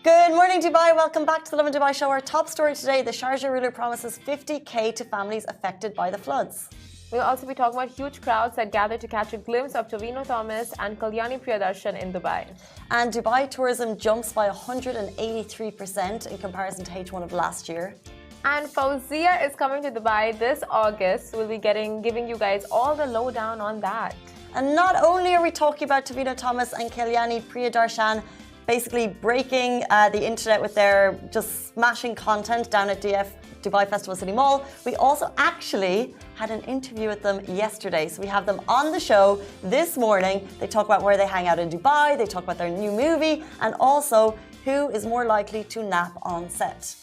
Good morning, Dubai. Welcome back to the Lovin Dubai show. Our top story today, the Sharjah ruler promises 50K to families affected by the floods. We'll also be talking about huge crowds that gather to catch a glimpse of Lovin Thomas and Kalyani Priyadarshan in Dubai. And Dubai tourism jumps by 183% in comparison to H1 of last year. And Fauzia is coming to Dubai this August. We'll be giving you guys all the lowdown on that. And not only are we talking about Lovin Thomas and Kalyani Priyadarshan basically breaking the internet with their just smashing content down at Dubai Festival City Mall, we also actually had an interview with them yesterday. So we have them on the show this morning. They talk about where they hang out in Dubai, they talk about their new movie, and also who is more likely to nap on set.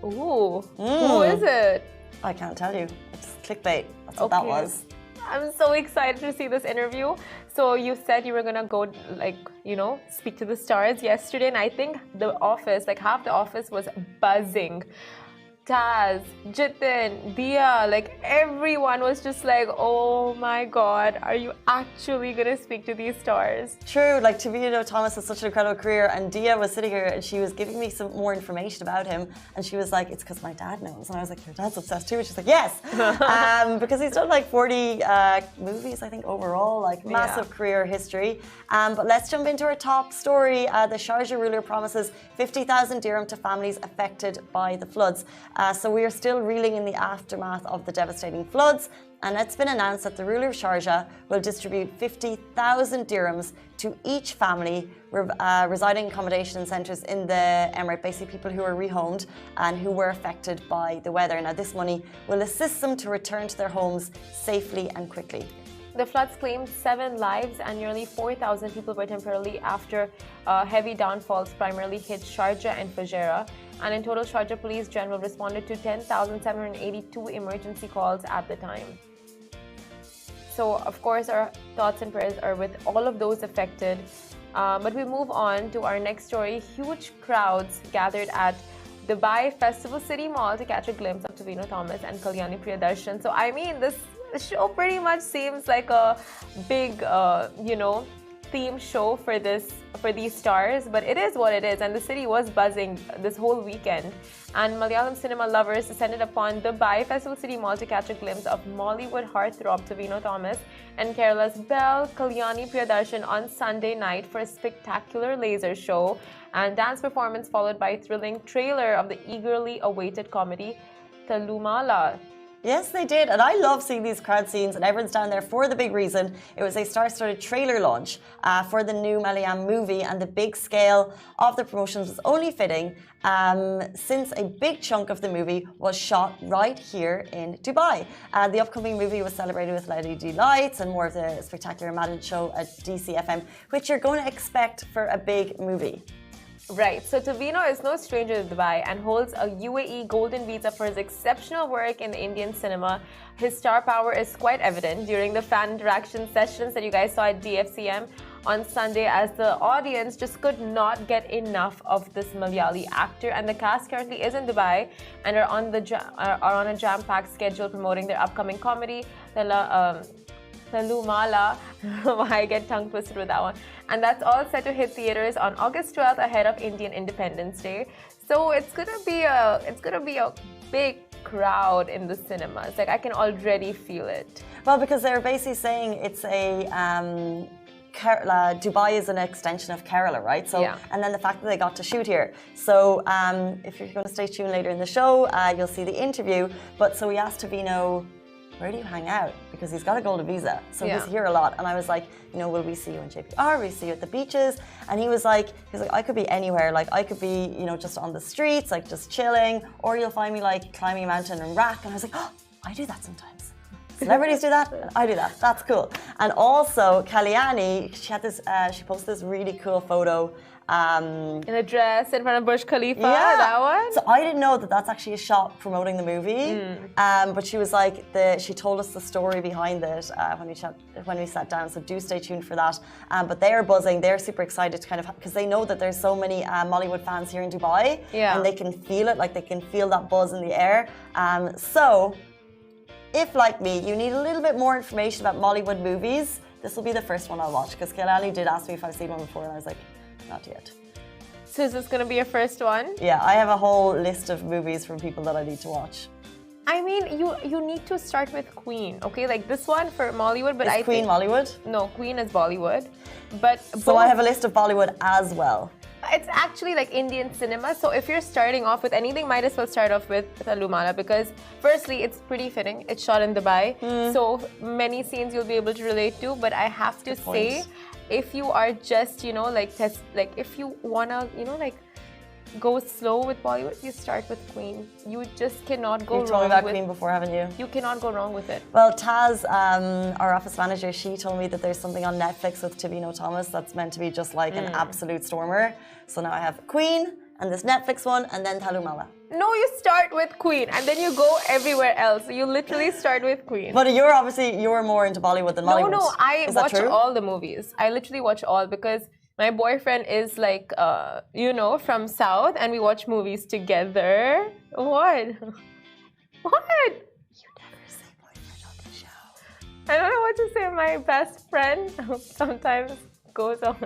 Ooh, who is it? I can't tell you. It's clickbait. That's what that was. I'm so excited to see this interview. So you said you were gonna go, speak to the stars yesterday, and I think the office, half the office was buzzing. Taz, Jitin, Dia, everyone was just like, oh my God, are you actually gonna speak to these stars? True, Lovin Thomas has such an incredible career, and Dia was sitting here and she was giving me some more information about him, and she was like, it's because my dad knows. And I was like, your dad's obsessed too? And she's like, yes, because he's done 40 movies, I think, overall, massive career history. But let's jump into our top story. The Sharjah ruler promises 50,000 dirham to families affected by the floods. So we are still reeling in the aftermath of the devastating floods, and it's been announced that the ruler of Sharjah will distribute 50,000 dirhams to each family residing in accommodation centres in the Emirate, basically people who are rehomed and who were affected by the weather. Now, this money will assist them to return to their homes safely and quickly. The floods claimed 7 lives and nearly 4,000 people were temporarily after heavy downfalls primarily hit Sharjah and Fujairah. And in total, Sharjah Police General responded to 10,782 emergency calls at the time. So, of course, our thoughts and prayers are with all of those affected. But we move on to our next story. Huge crowds gathered at Dubai Festival City Mall to catch a glimpse of Lovin Thomas and Kalyani Priyadarshan. So, I mean, this show pretty much seems like a big, theme show for these stars, but it is what it is, and the city was buzzing this whole weekend. And Malayalam cinema lovers descended upon Dubai Festival City Mall to catch a glimpse of Mollywood heartthrob Lovin Thomas and Kerala's belle Kalyani Priyadarshan on Sunday night for a spectacular laser show and dance performance, followed by a thrilling trailer of the eagerly awaited comedy Thalumala. Yes, they did. And I love seeing these crowd scenes, and everyone's down there for the big reason. It was a star-studded trailer launch for the new Malayalam movie, and the big scale of the promotions was only fitting since a big chunk of the movie was shot right here in Dubai. The upcoming movie was celebrated with LED lights and more of the spectacular Madden show at DCFM, which you're going to expect for a big movie. Right, so Tavino is no stranger to Dubai and holds a UAE golden visa for his exceptional work in the Indian cinema. His star power is quite evident during the fan interaction sessions that you guys saw at DFCM on Sunday, as the audience just could not get enough of this Malayali actor. And the cast currently is in Dubai and are on a jam-packed schedule promoting their upcoming comedy, Thalumala. I get tongue twisted with that one. And that's all set to hit theaters on August 12th ahead of Indian Independence Day. So it's gonna be a big crowd in the cinemas. I can already feel it. Well, because they're basically saying it's a Dubai is an extension of Kerala, right? So, yeah. And then the fact that they got to shoot here. So, if you're going to stay tuned later in the show, you'll see the interview. But so we asked Tavino, where do you hang out? Because he's got a golden visa, so he's here a lot. And I was like, will we see you in JPR? Will we see you at the beaches? And he was like, I could be anywhere. I could be, just on the streets, just chilling, or you'll find me climbing a mountain in Iraq. And I was like, oh, I do that sometimes. Celebrities do that, I do that. That's cool. And also, Kalyani, she posted this really cool photo. In a dress in front of Burj Khalifa, that one? So I didn't know that that's actually a shot promoting the movie. But she was like, she told us the story behind it when we sat down. So do stay tuned for that. But they are buzzing. They're super excited to because they know that there's so many Mollywood fans here in Dubai. Yeah. And they can feel it, they can feel that buzz in the air. So if, like me, you need a little bit more information about Mollywood movies, this will be the first one I'll watch. Because Kalyani did ask me if I've seen one before, and I was like, not yet. So is this going to be your first one? Yeah, I have a whole list of movies from people that I need to watch. I mean, you need to start with Queen, okay? Like this one for Mollywood, but Is Queen Mollywood? No, Queen is Bollywood. But so I have a list of Bollywood as well. It's actually like Indian cinema. So if you're starting off with anything, might as well start off with Talumala because firstly, it's pretty fitting. It's shot in Dubai. So many scenes you'll be able to relate to. But I have to say, if you are just, you know, like if you wanna, you know, like go slow with Bollywood, you start with Queen. You just cannot go wrong with... You've told me about Queen before, haven't you? You cannot go wrong with it. Well, Taz, our office manager, she told me that there's something on Netflix with Tivino Thomas that's meant to be just like an absolute stormer. So now I have Queen and this Netflix one and then Talumala. No, you start with Queen and then you go everywhere else. You literally start with Queen. But you're more into Bollywood than Mollywood. No, I watch all the movies. I literally watch all because my boyfriend is like, you know, from South and we watch movies together. What? What? You never say boyfriend on the show. I don't know what to say. My best friend sometimes goes on.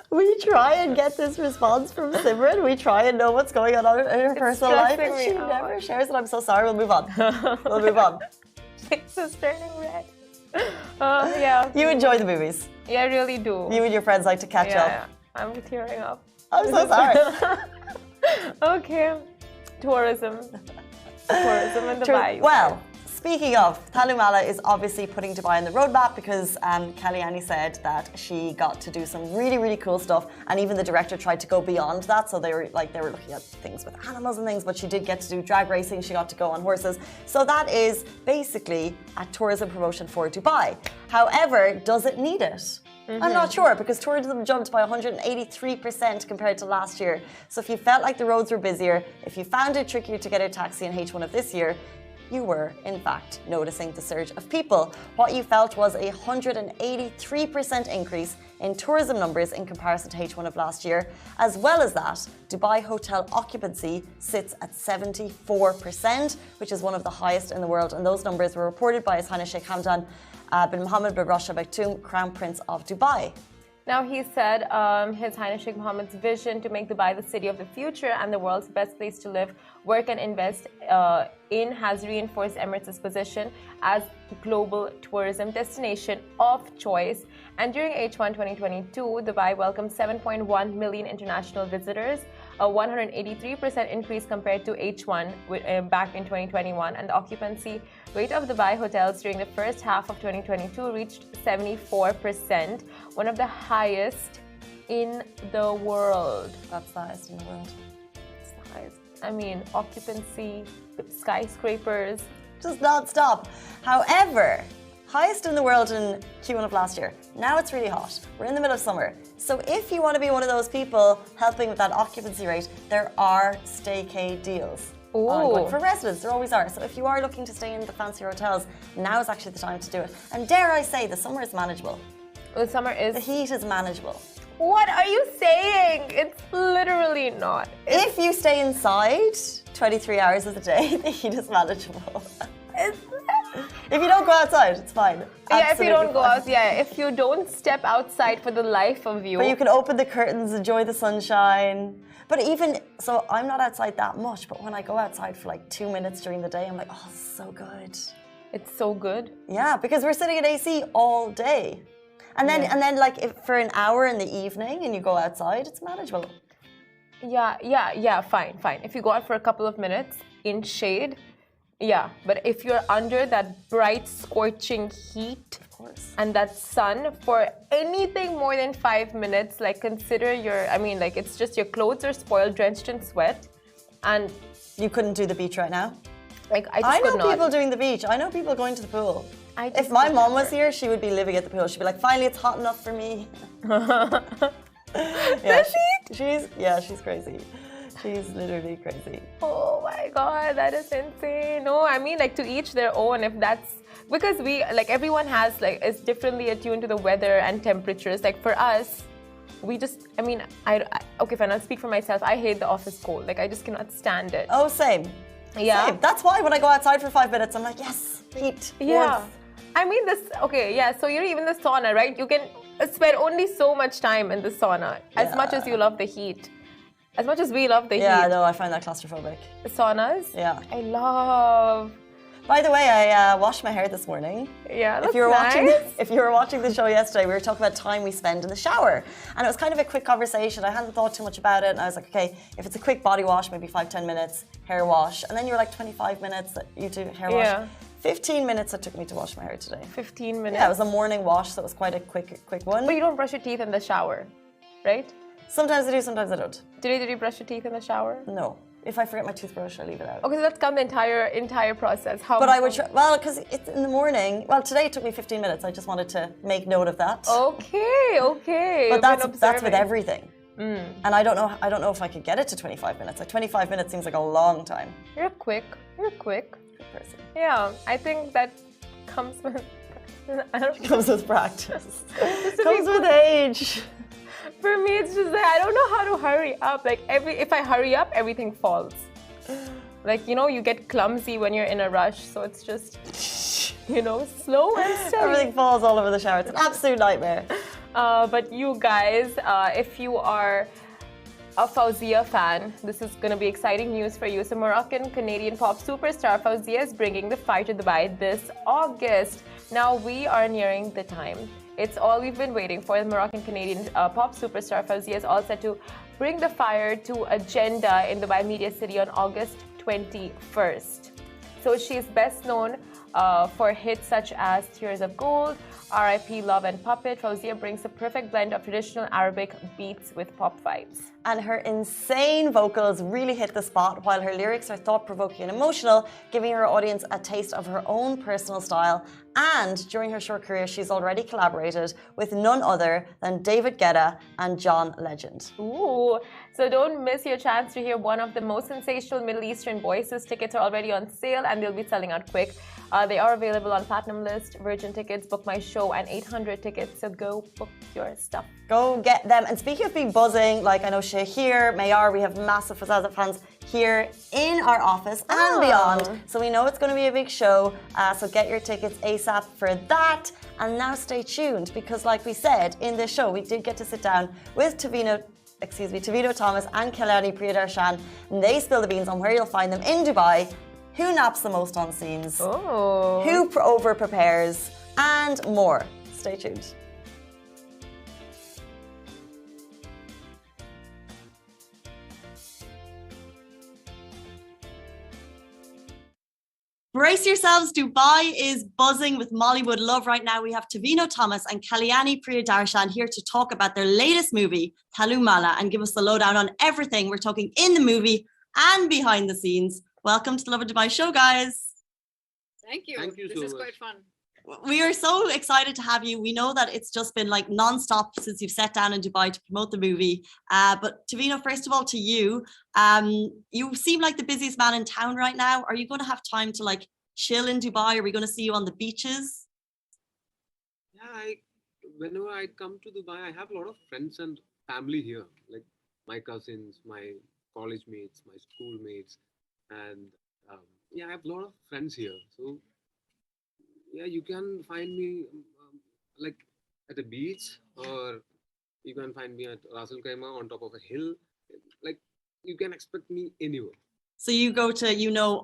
We try and get this response from Simran. We try and know what's going on in her personal life. And she never shares it. I'm so sorry. We'll move on. We'll move on. Face is turning red. Yeah. You enjoy the movies. Yeah, I really do. You and your friends like to catch up. Yeah, I'm tearing up. I'm so sorry. Okay. Tourism. Tourism in Dubai. Well, speaking of, Talumala is obviously putting Dubai on the roadmap because Kalyani said that she got to do some really, really cool stuff, and even the director tried to go beyond that. So they were looking at things with animals and things, but she did get to do drag racing. She got to go on horses. So that is basically a tourism promotion for Dubai. However, does it need it? I'm not sure because tourism jumped by 183% compared to last year. So if you felt like the roads were busier, if you found it trickier to get a taxi in H1 of this year, you were, in fact, noticing the surge of people. What you felt was a 183% increase in tourism numbers in comparison to H1 of last year. As well as that, Dubai hotel occupancy sits at 74%, which is one of the highest in the world. And those numbers were reported by His Highness Sheikh Hamdan bin Mohammed bin Rashid Al Maktoum, Crown Prince of Dubai. Now, he said His Highness Sheikh Mohammed's vision to make Dubai the city of the future and the world's best place to live, work and invest in has reinforced Emirates' position as global tourism destination of choice. And during H1 2022, Dubai welcomed 7.1 million international visitors, a 183% increase compared to H1 back in 2021. And the occupancy rate of Dubai hotels during the first half of 2022 reached 74%, one of the highest in the world. That's the highest in the world. It's the highest. I mean, occupancy, skyscrapers. Just non-stop. However, highest in the world in Q1 of last year. Now it's really hot. We're in the middle of summer. So if you want to be one of those people helping with that occupancy rate, there are staycay deals. Ongoing. For residents, there always are. So if you are looking to stay in the fancier hotels, now is actually the time to do it. And dare I say, the summer is manageable. The summer is... The heat is manageable. What are you saying? It's literally not. If you stay inside 23 hours of the day, the heat is manageable. If you don't go outside, it's fine. Yeah, if you don't go out, if you don't step outside for the life of you. But you can open the curtains, enjoy the sunshine. But even, so I'm not outside that much, but when I go outside for like 2 minutes during the day, I'm like, oh, this is so good. It's so good? Yeah, because we're sitting in AC all day. And then like if for an hour in the evening and you go outside, it's manageable. Yeah, fine. If you go out for a couple of minutes in shade, yeah. But if you're under that bright, scorching heat, of course, and that sun for anything more than 5 minutes, like consider it's just your clothes are spoiled, drenched in sweat, and you couldn't do the beach right now. Like I know people doing the beach. I know people going to the pool. If my mom was here, she would be living at the pool. She'd be like, finally, it's hot enough for me. She's crazy. She's literally crazy. Oh my God, that is insane. No, I mean, like to each their own. If that's because we like everyone has like is differently attuned to the weather and temperatures. Like for us, we just, okay, fine. I'll speak for myself. I hate the office cold. Like I just cannot stand it. Oh, same. Yeah. Same. That's why when I go outside for 5 minutes, I'm like, yes, heat. Yeah. Warmth. I mean this. Okay, yeah. So even the sauna, right? You can spend only so much time in the sauna. As much as you love the heat. As much as we love the heat. Yeah, no, I find that claustrophobic. Saunas? Yeah. I love. By the way, I washed my hair this morning. Yeah, that's if you were nice. if you were watching the show yesterday, we were talking about time we spend in the shower, and it was kind of a quick conversation. I hadn't thought too much about it, and I was like, okay, if it's a quick body wash, maybe 5-10 minutes, hair wash, and then you were like 25 minutes that you do hair wash. Yeah. 15 minutes it took me to wash my hair today. 15 minutes. Yeah, it was a morning wash, so it was quite a quick one. But you don't brush your teeth in the shower, right? Sometimes I do, sometimes I don't. Did you brush your teeth in the shower? No. If I forget my toothbrush, I leave it out. Okay, so let's come the entire process. How? But I would try, well, because it's in the morning. Well, today it took me 15 minutes. I just wanted to make note of that. Okay. But that's with everything. And I don't know if I could get it to 25 minutes. Like 25 minutes seems like a long time. You're quick. Good person. Yeah, I think that comes with. I don't know. Comes with practice. Comes with age. For me, it's just like I don't know how to hurry up. Like if I hurry up, everything falls. Like you get clumsy when you're in a rush. So it's just slow and steady. Everything falls all over the shower. It's an absolute nightmare. But you guys, if you are a Fawzia fan, this is going to be exciting news for you. So Moroccan-Canadian pop superstar Fawzia is bringing the fire to Dubai this August. Now we are nearing the time. It's all we've been waiting for. The Moroccan-Canadian pop superstar Fawzia is all set to bring the fire to Agenda in Dubai Media City on August 21st. So she is best known for hits such as Tears of Gold, R.I.P. Love and Puppet. Fawzia brings a perfect blend of traditional Arabic beats with pop vibes. And her insane vocals really hit the spot, while her lyrics are thought-provoking and emotional, giving her audience a taste of her own personal style. And during her short career, she's already collaborated with none other than David Guetta and John Legend. Ooh, so don't miss your chance to hear one of the most sensational Middle Eastern voices. Tickets are already on sale and they'll be selling out quick. They are available on Platinum List, Virgin Tickets, Book My Show, and 800 Tickets. So go book your stuff. Go get them. And speaking of being buzzing, like I know Shay here, Mayar, we have massive Fawzia fans here in our office and beyond. So we know it's going to be a big show. So get your tickets ASAP for that. And now stay tuned because like we said in the show, we did get to sit down with Tavino Thomas and Kalyani Priyadarshan. And they spill the beans on where you'll find them in Dubai. Who naps the most on scenes? Oh. Who over-prepares? And more. Stay tuned. Brace yourselves, Dubai is buzzing with Mollywood love right now. We have Tavino Thomas and Kalyani Priyadarshan here to talk about their latest movie, Talumala, and give us the lowdown on everything we're talking in the movie and behind the scenes. Welcome to the Lovin Dubai show, guys. Thank you. This is quite fun. We are so excited to have you. We know that it's just been like non-stop since you've sat down in Dubai to promote the movie. But Tavino, first of all, to you, you seem like the busiest man in town right now. Are you going to have time to like chill in Dubai? Are we going to see you on the beaches? Yeah, whenever I come to Dubai, I have a lot of friends and family here, like my cousins, my college mates, my school mates. And I have a lot of friends here. So yeah, you can find me like at a beach, or you can find me at Ras Al Khaimah on top of a hill. Like you can expect me anywhere. So you go to,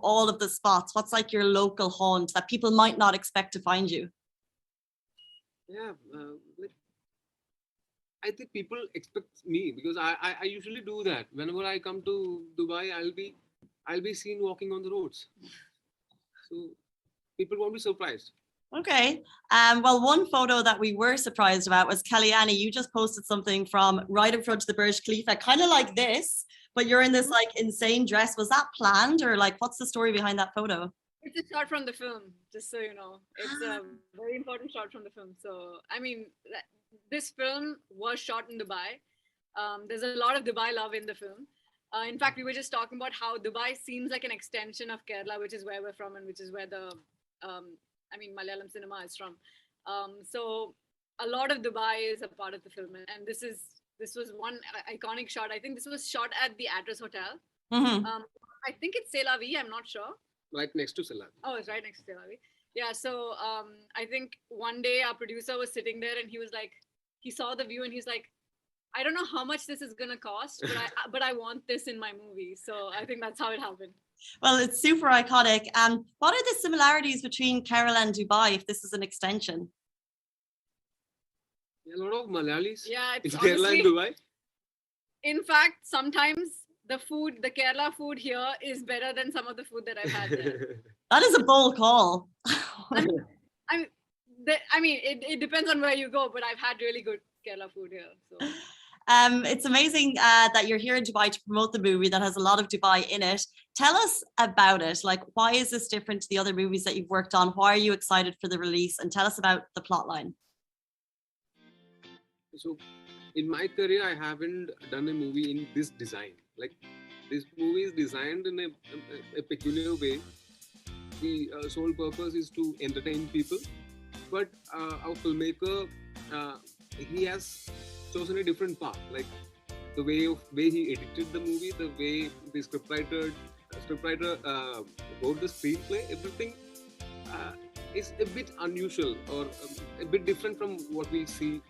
all of the spots. What's like your local haunt that people might not expect to find you? Yeah, I think people expect me because I usually do that. Whenever I come to Dubai, I'll be seen walking on the roads. So people won't be surprised. Okay. Well, one photo that we were surprised about was Kalyani. You just posted something from right in front of the Burj Khalifa, kind of like this, but you're in this like insane dress. Was that planned, or like what's the story behind that photo? It's a shot from the film, just so you know. It's a very important shot from the film. So, I mean, this film was shot in Dubai. There's a lot of Dubai love in the film. In fact, we were just talking about how Dubai seems like an extension of Kerala, which is where we're from and which is where the, Malayalam cinema is from. So a lot of Dubai is a part of the film. And this was one iconic shot. I think this was shot at the Address Hotel. Mm-hmm. I think it's C'est La Vie, I'm not sure. Right next to Salah. Oh, it's right next to C'est La Vie. Yeah, so I think one day our producer was sitting there and he was like, he saw the view and he's like, I don't know how much this is gonna cost, but I want this in my movie. So I think that's how it happened. Well, it's super iconic. What are the similarities between Kerala and Dubai, if this is an extension? A lot of Malayalis. Yeah, it's in Kerala and Dubai. In fact, sometimes the Kerala food here is better than some of the food that I've had there. That is a bold call. I mean, it depends on where you go, but I've had really good Kerala food here. So. It's amazing that you're here in Dubai to promote the movie that has a lot of Dubai in it. Tell us about it. Like, why is this different to the other movies that you've worked on? Why are you excited for the release? And tell us about the plot line. So, in my career, I haven't done a movie in this design. Like, this movie is designed in a peculiar way. The sole purpose is to entertain people. But our filmmaker, he has chosen a different path. Like, the way he edited the movie, the way the scriptwriter wrote the screenplay, everything is a bit unusual or a bit different from what we see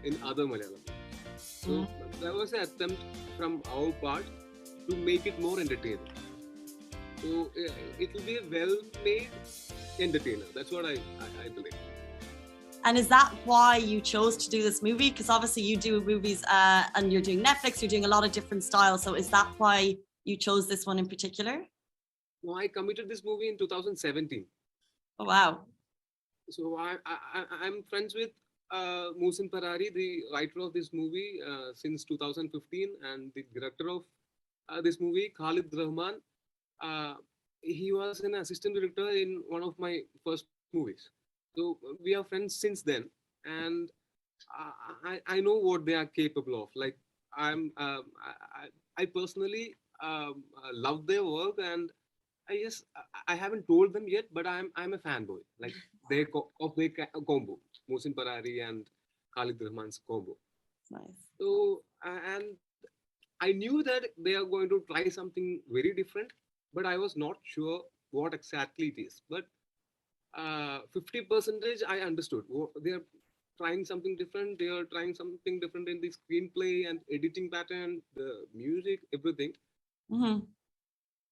in other Malayalam. So there was an attempt from our part to make it more entertaining. So it will be a well-made entertainer. That's what I believe. And is that why you chose to do this movie? Because obviously you do movies and you're doing Netflix, you're doing a lot of different styles. So is that why you chose this one in particular? No, I committed this movie in 2017. Oh, wow. So I'm friends with Mohsin Parari, the writer of this movie, since 2015, and the director of this movie, Khalid Rahman. He was an assistant director in one of my first movies. So we are friends since then, and I know what they are capable of. Like, I personally love their work, and I haven't told them yet, but I'm a fanboy. Like, their combo, Mohsin Parari and Khalid Rahman's combo. Nice. So and I knew that they are going to try something very different, but I was not sure what exactly it is. But 50% I understood. They are trying something different. They are trying something different in the screenplay and editing pattern, the music, everything. Mm-hmm.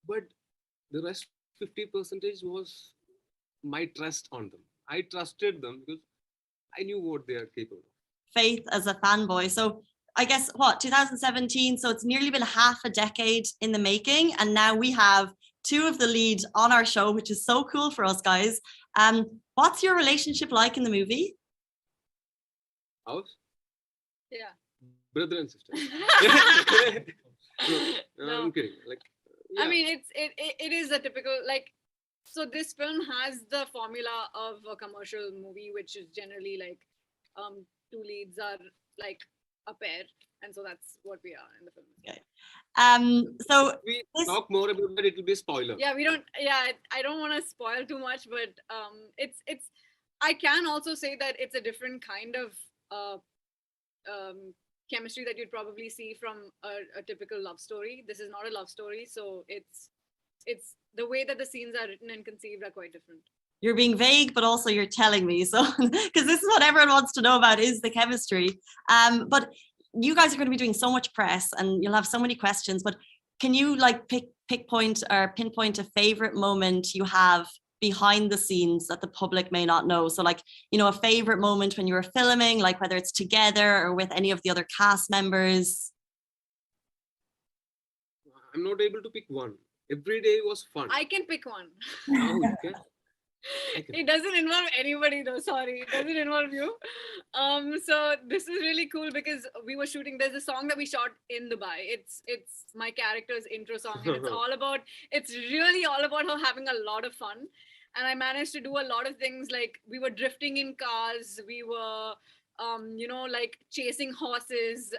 But the rest 50% was my trust on them. I trusted them because I knew what they are capable of. Faith as a fanboy. So I guess 2017. So it's nearly been half a decade in the making. And now we have two of the lead on our show, which is so cool for us guys. What's your relationship like in the movie? Ours? Yeah. Brother and sister. No. I'm kidding. Like, yeah. I mean, it is a typical, like, so this film has the formula of a commercial movie, which is generally like two leads are like a pair, and so that's what we are in the film. Okay. So we talk more about that, it will be a spoiler. Yeah, we don't. Yeah, I don't want to spoil too much, but it's. I can also say that it's a different kind of chemistry that you'd probably see from a typical love story. This is not a love story, so it's the way that the scenes are written and conceived are quite different. You're being vague, but also you're telling me. So, because this is what everyone wants to know about is the chemistry. But you guys are going to be doing so much press and you'll have so many questions, but can you like pinpoint a favorite moment you have behind the scenes that the public may not know? So like, you know, a favorite moment when you were filming, like whether it's together or with any of the other cast members. I'm not able to pick one. Every day was fun. I can pick one. Oh, okay. It doesn't involve anybody though, sorry. It doesn't involve you. So this is really cool because we were shooting, there's a song that we shot in Dubai. It's my character's intro song, and it's really all about her having a lot of fun. And I managed to do a lot of things, like we were drifting in cars, we were like chasing horses,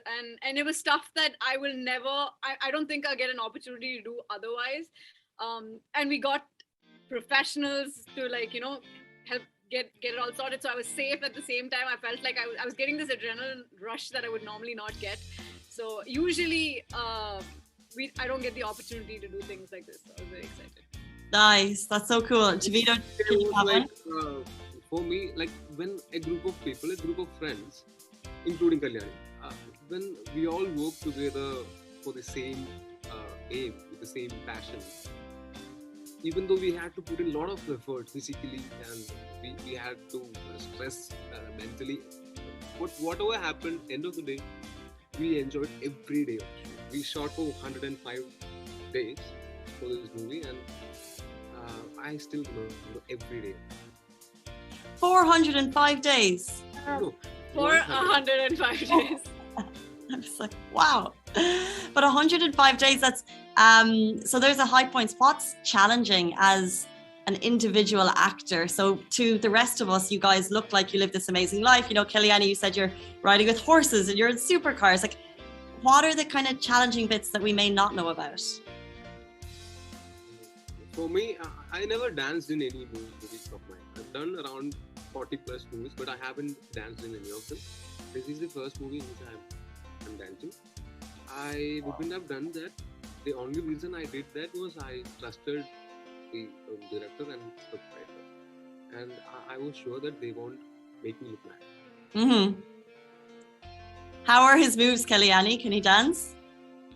and it was stuff that I will never, I don't think I'll get an opportunity to do otherwise. And we got professionals to help get it all sorted, so I was safe at the same time. I felt like I was getting this adrenaline rush that I would normally not get. So usually I don't get the opportunity to do things like this, so I was very excited. Nice, that's so cool. Javito, can you have one? For me, like when a group of people, a group of friends including Kalyani. When we all work together for the same aim, with the same passion, even though we had to put in a lot of effort physically and we had to stress mentally, but whatever happened, end of the day, we enjoyed every day of shoot. We shot for 105 days for this movie, and I still remember every day. 405 days. No, For 105 days. I was like, wow. But 105 days, that's, so there's a high points. What's challenging as an individual actor? So to the rest of us, you guys look like you live this amazing life. You know, Kalyani, you said you're riding with horses and you're in supercars. Like, what are the kind of challenging bits that we may not know about? For me, I never danced in any movies of mine. I've done around 40 plus movies, but I haven't danced in any of them. This is the first movie in which I'm dancing. I wouldn't have done that. The only reason I did that was I trusted the director and scriptwriter, and I was sure that they won't make me look bad. Mm-hmm. How are his moves, Kalyani? Can he dance?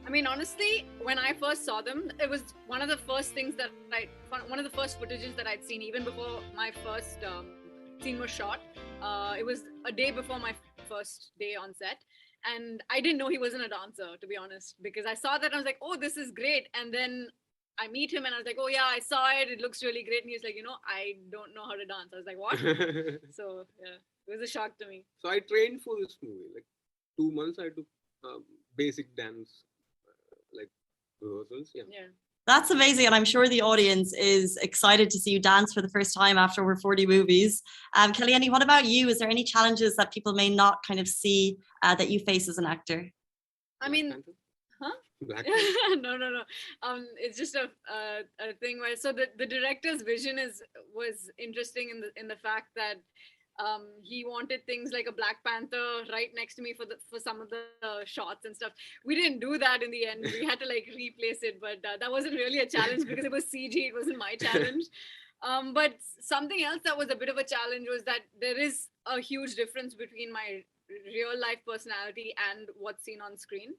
I mean, honestly, when I first saw them, it was one of the first things that one of the first footages that I'd seen even before my first scene was shot. It was a day before my first day on set. And I didn't know he wasn't a dancer, to be honest, because I saw that and I was like, oh, this is great. And then I meet him and I was like, oh yeah, I saw it. It looks really great. And he's like, you know, I don't know how to dance. I was like, what? So yeah, it was a shock to me. So I trained for this movie. Like 2 months I took basic dance, like rehearsals. Yeah. That's amazing. And I'm sure the audience is excited to see you dance for the first time after over 40 movies. Kalyani, what about you? Is there any challenges that people may not kind of see that you face as an actor? I mean, Huh? No. It's just a thing where, so the director's vision was interesting in the fact that he wanted things like a Black Panther right next to me for some of the shots and stuff. We didn't do that in the end. We had to like replace it, but that wasn't really a challenge because it was CG. It wasn't my challenge. But something else that was a bit of a challenge was that there is a huge difference between my real life personality and what's seen on screen,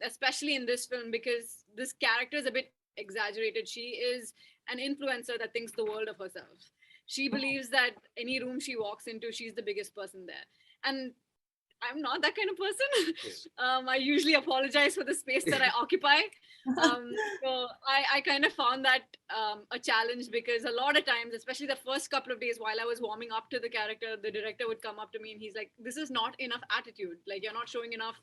especially in this film, because this character is a bit exaggerated. She is an influencer that thinks the world of herself. She believes that any room she walks into, she's the biggest person there. And I'm not that kind of person. I usually apologize for the space that I occupy. So I kind of found that a challenge, because a lot of times, especially the first couple of days while I was warming up to the character, the director would come up to me and he's like, this is not enough attitude. Like, you're not showing enough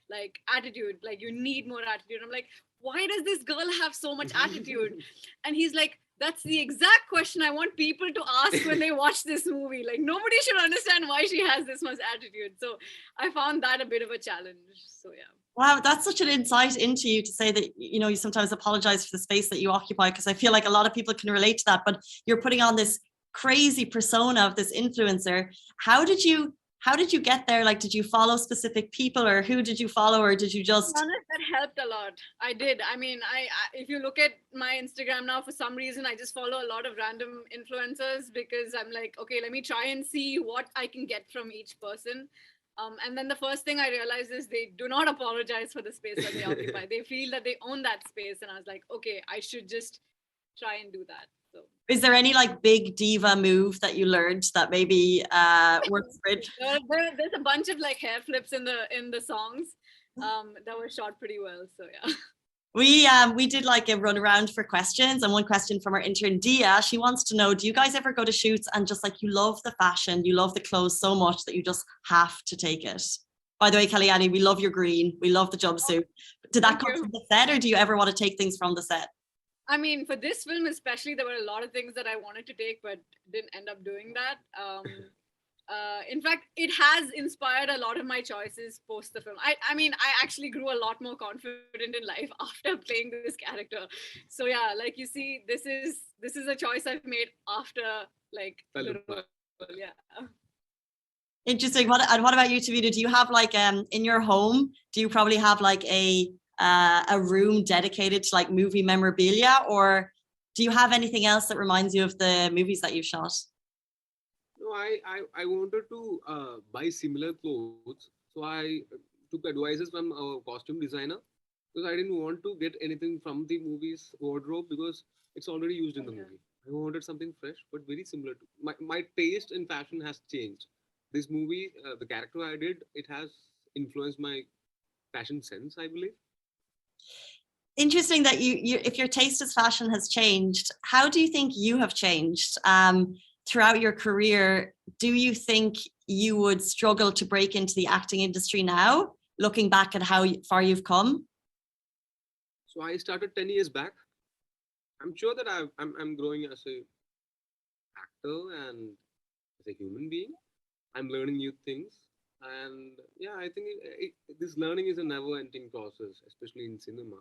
like attitude. Like, you need more attitude. I'm like, why does this girl have so much attitude? And he's like, that's the exact question I want people to ask when they watch this movie. Like, nobody should understand why she has this much attitude. So I found that a bit of a challenge. So yeah. Wow, that's such an insight into you to say that, you know, you sometimes apologize for the space that you occupy, because I feel like a lot of people can relate to that, but you're putting on this crazy persona of this influencer. How did you get there? Like, did you follow specific people, or who did you follow, or did you just... To be honest, that helped a lot. I did. I mean, I if you look at my Instagram now, for some reason, I just follow a lot of random influencers because I'm like, okay, let me try and see what I can get from each person. And then the first thing I realized is they do not apologize for the space that they occupy. They feel that they own that space. And I was like, okay, I should just try and do that. So, is there any like big diva move that you learned that maybe works great? There's a bunch of like hair flips in the songs that were shot pretty well. So yeah. We did like a run around for questions, and one question from our intern Dia, she wants to know, do you guys ever go to shoots and just like, you love the fashion, you love the clothes so much that you just have to take it? By the way, Kalyani, we love your green, we love the jumpsuit. Did that come from the set, or do you ever want to take things from the set? I mean, for this film especially, there were a lot of things that I wanted to take but didn't end up doing that. In fact, it has inspired a lot of my choices post the film. I mean, I actually grew a lot more confident in life after playing this character. So yeah, like you see, this is a choice I've made after like the role. Yeah. Interesting. What about you, Tavita? Do you have like in your home, do you probably have like a room dedicated to like movie memorabilia, or do you have anything else that reminds you of the movies that you've shot? No, No, I wanted to buy similar clothes. So I took advices from a costume designer because I didn't want to get anything from the movie's wardrobe because it's already used in the movie. I wanted something fresh but very similar to my taste in fashion has changed. This movie, the character I did, it has influenced my fashion sense, I believe. Interesting that you if your taste as fashion has changed, how do you think you have changed throughout your career? Do you think you would struggle to break into the acting industry now, looking back at how far you've come? So I started 10 years back. I'm sure that I'm growing as a actor and as a human being. I'm learning new things. And yeah, I think this learning is a never ending process, especially in cinema.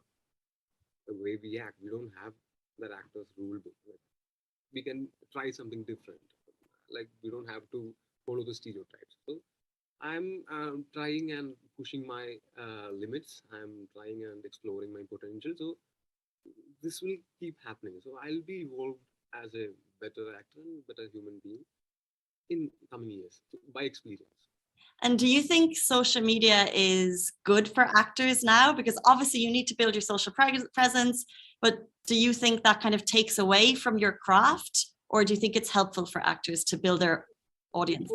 The way we act, we don't have that actor's rule book. Like, we can try something different. Like, we don't have to follow the stereotypes. So, I'm trying and pushing my limits. I'm trying and exploring my potential. So, this will keep happening. So, I'll be evolved as a better actor and better human being in coming years by experience. And do you think social media is good for actors now? Because obviously you need to build your social presence, but do you think that kind of takes away from your craft? Or do you think it's helpful for actors to build their audience?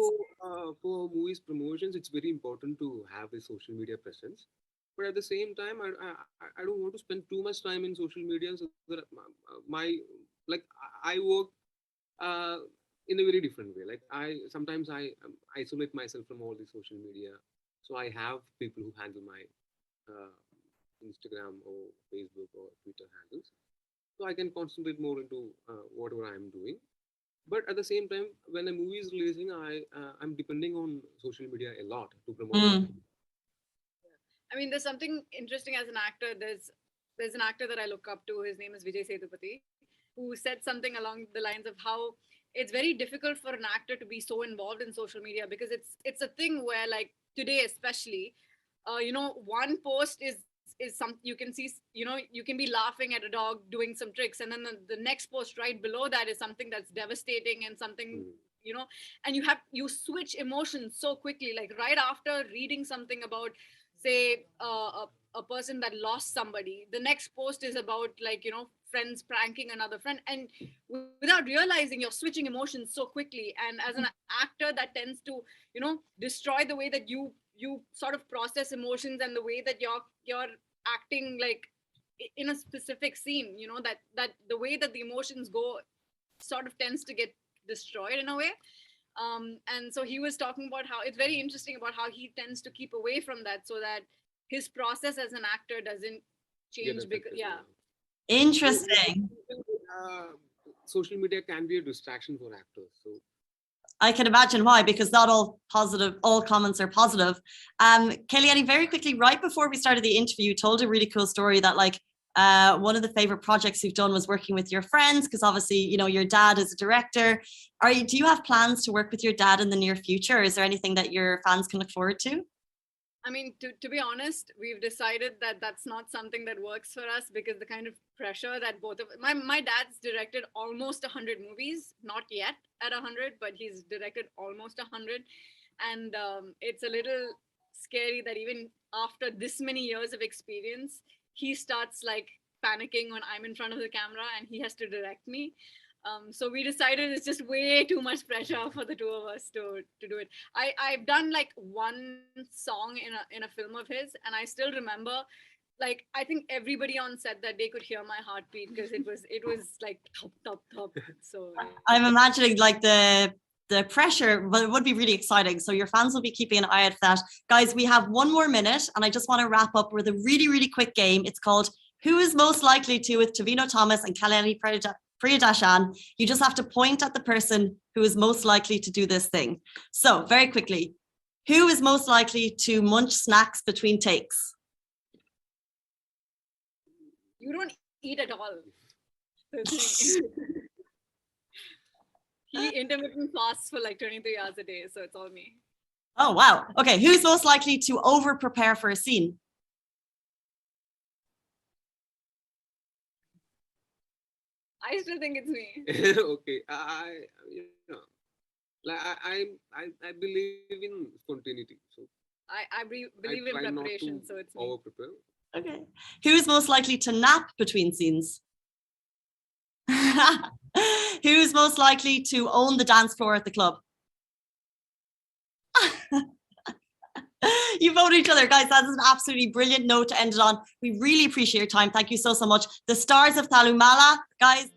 For movies promotions, it's very important to have a social media presence. But at the same time, I don't want to spend too much time in social media. So that my like I work uh, in a very different way. Like I sometimes I isolate myself from all the social media. So I have people who handle my uh, Instagram or Facebook or Twitter handles. So I can concentrate more into whatever I'm doing. But at the same time, when a movie is releasing, I'm depending on social media a lot to promote it. Mm. I mean, there's something interesting as an actor. There's an actor that I look up to. His name is Vijay Sethupathi, who said something along the lines of how it's very difficult for an actor to be so involved in social media because it's a thing where, like, today especially, one post is some, you can see, you can be laughing at a dog doing some tricks, and then the next post right below that is something that's devastating and something, Mm. you know and you switch emotions so quickly. Like, right after reading something about, say, a person that lost somebody, the next post is about, like, friends pranking another friend, and without realizing, you're switching emotions so quickly. And as an actor, that tends to, destroy the way that you sort of process emotions, and the way that you're acting, like, in a specific scene, that the way that the emotions go sort of tends to get destroyed in a way. And so he was talking about how it's very interesting about how he tends to keep away from that, so that his process as an actor doesn't Get change, because affected. yeah. Interesting. Uh, Social media can be a distraction for actors. So I can imagine why, because not all comments are positive. Kalyani, very quickly, right before we started the interview, you told a really cool story that, like, one of the favorite projects you've done was working with your friends, because obviously, your dad is a director. Do you have plans to work with your dad in the near future? Is there anything that your fans can look forward to? I mean, to be honest, we've decided that that's not something that works for us, because the kind of pressure that both of my dad's directed almost 100 movies, not yet at 100, but he's directed almost 100. And it's a little scary that even after this many years of experience, he starts, like, panicking when I'm in front of the camera and he has to direct me. So we decided it's just way too much pressure for the two of us to do it. I've done, like, one song in a film of his, and I still remember, like, I think everybody on set that day could hear my heartbeat, because it was like top top top. So I'm imagining, like, the pressure, but it would be really exciting. So your fans will be keeping an eye out for that. Guys, we have one more minute, and I just want to wrap up with a really, really quick game. It's called Who is Most Likely to, with Tavino Thomas and Kalyani Priyadashan. You just have to point at the person who is most likely to do this thing. So very quickly, who is most likely to munch snacks between takes? you don't eat at all. He intermittent fasts for like 23 hours a day, so it's all me. Oh, wow. Okay, who's most likely to over prepare for a scene? I still think it's me. okay, you know, Like I believe in spontaneity, so I believe I in try not preparation, to so it's me. over prepare. Okay. Who's most likely to nap between scenes? Who's most likely to own the dance floor at the club? You vote each other. Guys, that is an absolutely brilliant note to end it on. We really appreciate your time. Thank you so much. The stars of Talumala, guys.